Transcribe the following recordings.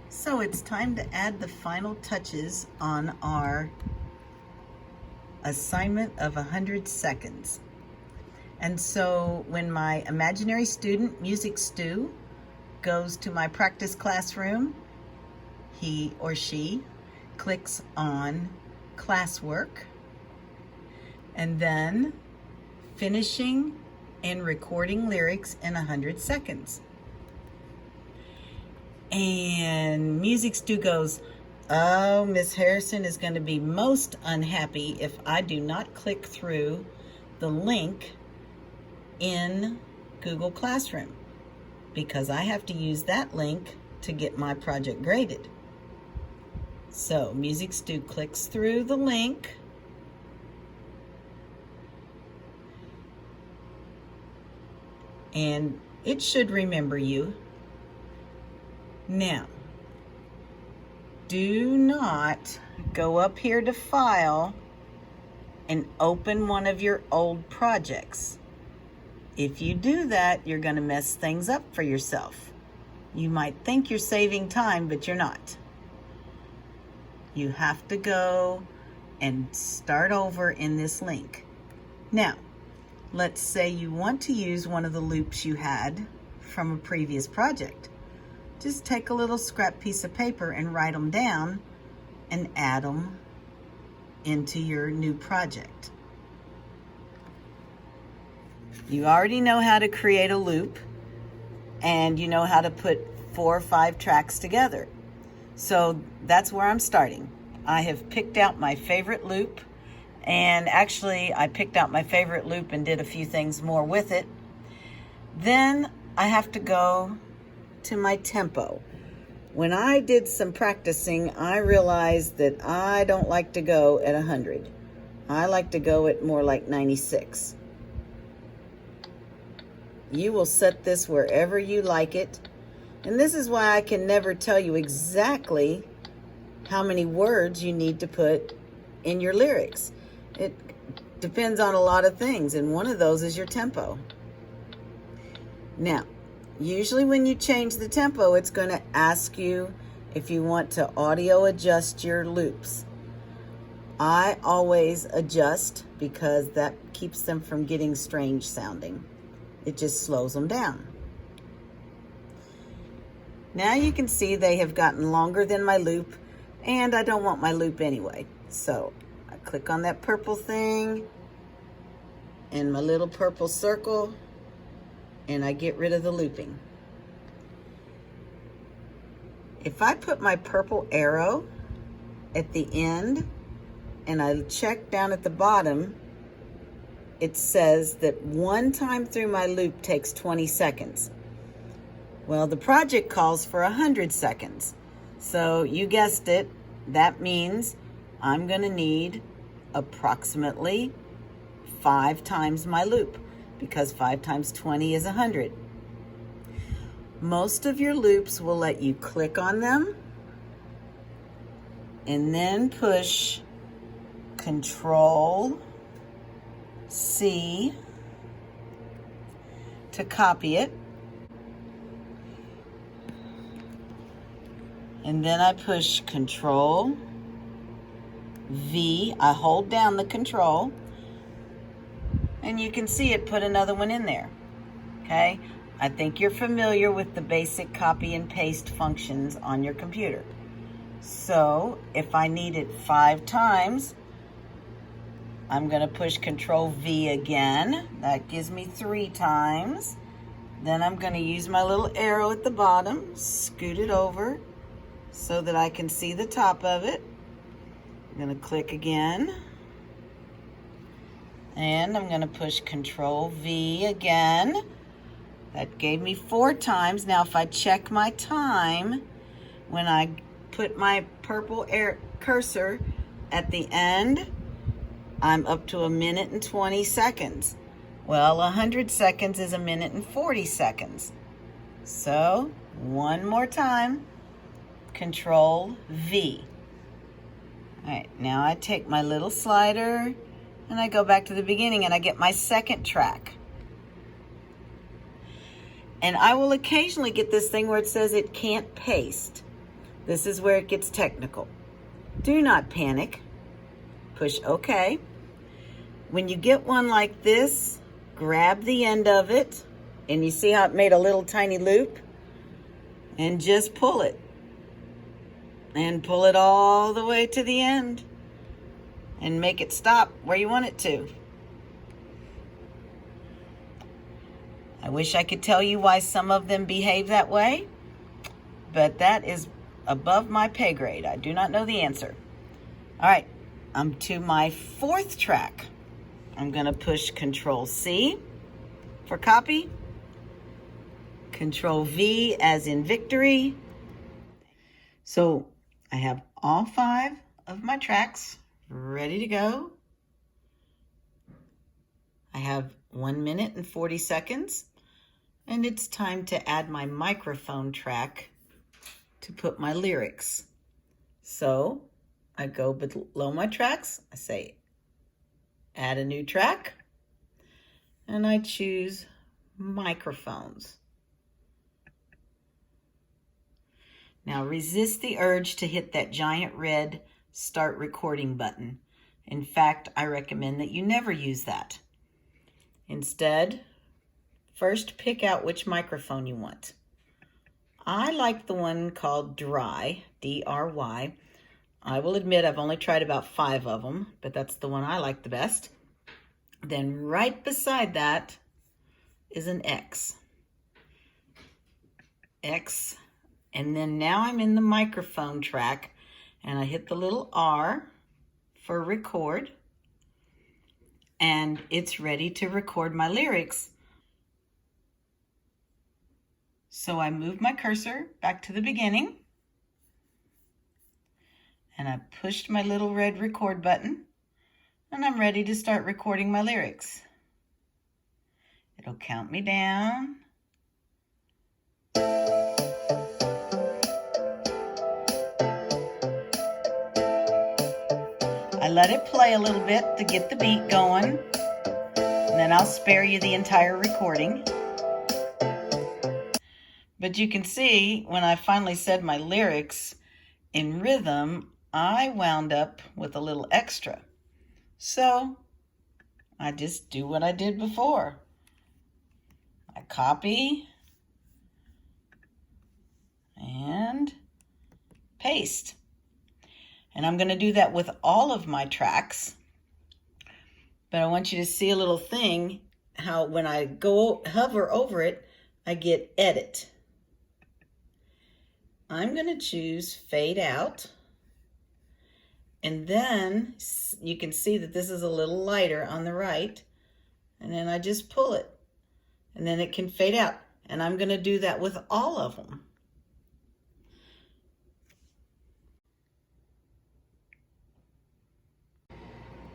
So it's time to add the final touches on our assignment of 100 seconds. And so when my imaginary student, Music Stu, goes to my practice classroom, he or she clicks on classwork and then finishing and recording lyrics in 100 seconds. And Music Stu goes, "Oh, Miss Harrison is going to be most unhappy if I do not click through the link in Google Classroom, because I have to use that link to get my project graded." So Music Stu clicks through the link, and it should remember you. Now, do not go up here to File and open one of your old projects. If you do that, you're going to mess things up for yourself. You might think you're saving time, but you're not. You have to go and start over in this link. Now, let's say you want to use one of the loops you had from a previous project. Just take a little scrap piece of paper and write them down and add them into your new project. You already know how to create a loop, and you know how to put 4 or 5 tracks together. So that's where I'm starting. I have picked out my favorite loop, and actually I picked out my favorite loop and did a few things more with it. Then I have to go to my tempo. When I did some practicing, I realized that I don't like to go at 100. I like to go at more like 96. You will set this wherever you like it. And this is why I can never tell you exactly how many words you need to put in your lyrics. It depends on a lot of things, and one of those is your tempo. Now, usually when you change the tempo, it's going to ask you if you want to audio adjust your loops. I always adjust because that keeps them from getting strange sounding. It just slows them down. Now you can see they have gotten longer than my loop, and I don't want my loop anyway. So I click on that purple thing and my little purple circle, and I get rid of the looping. If I put my purple arrow at the end and I check down at the bottom, it says that one time through my loop takes 20 seconds. Well, the project calls for 100 seconds. So you guessed it, that means I'm going to need approximately 5 times my loop, because 5 times 20 is 100. Most of your loops will let you click on them and then push Control C to copy it. And then I push Control V. I hold down the Control, and you can see it put another one in there. Okay? I think you're familiar with the basic copy and paste functions on your computer. So if I need it 5 times, I'm going to push Control V again. That gives me 3 times. Then I'm going to use my little arrow at the bottom, scoot it over so that I can see the top of it. I'm going to click again. And I'm going to push Control V again. That gave me 4 times. Now if I check my time, when I put my purple cursor at the end, I'm up to 1 minute and 20 seconds. Well, 100 seconds is 1 minute and 40 seconds. So, one more time, Control V. All right, now I take my little slider and I go back to the beginning and I get my second track. And I will occasionally get this thing where it says it can't paste. This is where it gets technical. Do not panic. Push OK. When you get one like this, grab the end of it, and you see how it made a little tiny loop? And just pull it. And pull it all the way to the end. And make it stop where you want it to. I wish I could tell you why some of them behave that way, but that is above my pay grade. I do not know the answer. All right, I'm to my fourth track. I'm gonna push Control C for copy, Control V as in victory. So I have all 5 of my tracks ready to go. I have 1 minute and 40 seconds, and it's time to add my microphone track to put my lyrics. So I go below my tracks, I say add a new track, and I choose microphones. Now resist the urge to hit that giant red start recording button. In fact, I recommend that you never use that. Instead, first pick out which microphone you want. I like the one called Dry, D-R-Y. I will admit I've only tried about 5 of them, but that's the one I like the best. Then right beside that is an X. X. And then now I'm in the microphone track, and I hit the little R for record, and it's ready to record my lyrics. So I move my cursor back to the beginning, and I pushed my little red record button, and I'm ready to start recording my lyrics. It'll count me down. I let it play a little bit to get the beat going, and then I'll spare you the entire recording. But you can see when I finally said my lyrics in rhythm, I wound up with a little extra. So I just do what I did before. I copy and paste. And I'm going to do that with all of my tracks. But I want you to see a little thing, how when I go hover over it, I get edit. I'm going to choose fade out. And then you can see that this is a little lighter on the right. And then I just pull it. And then it can fade out. And I'm going to do that with all of them.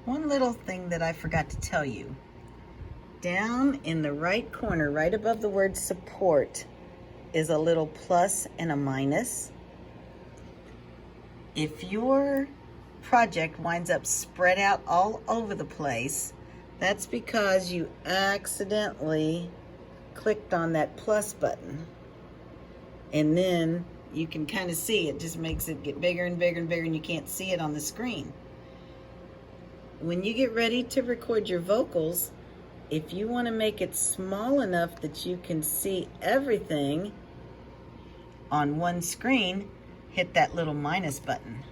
One little thing that I forgot to tell you. Down in the right corner, right above the word support, is a little plus and a minus. If your project winds up spread out all over the place, that's because you accidentally clicked on that plus button. And then you can kind of see it just makes it get bigger and bigger and bigger, and you can't see it on the screen. When you get ready to record your vocals, if you want to make it small enough that you can see everything on one screen, hit that little minus button.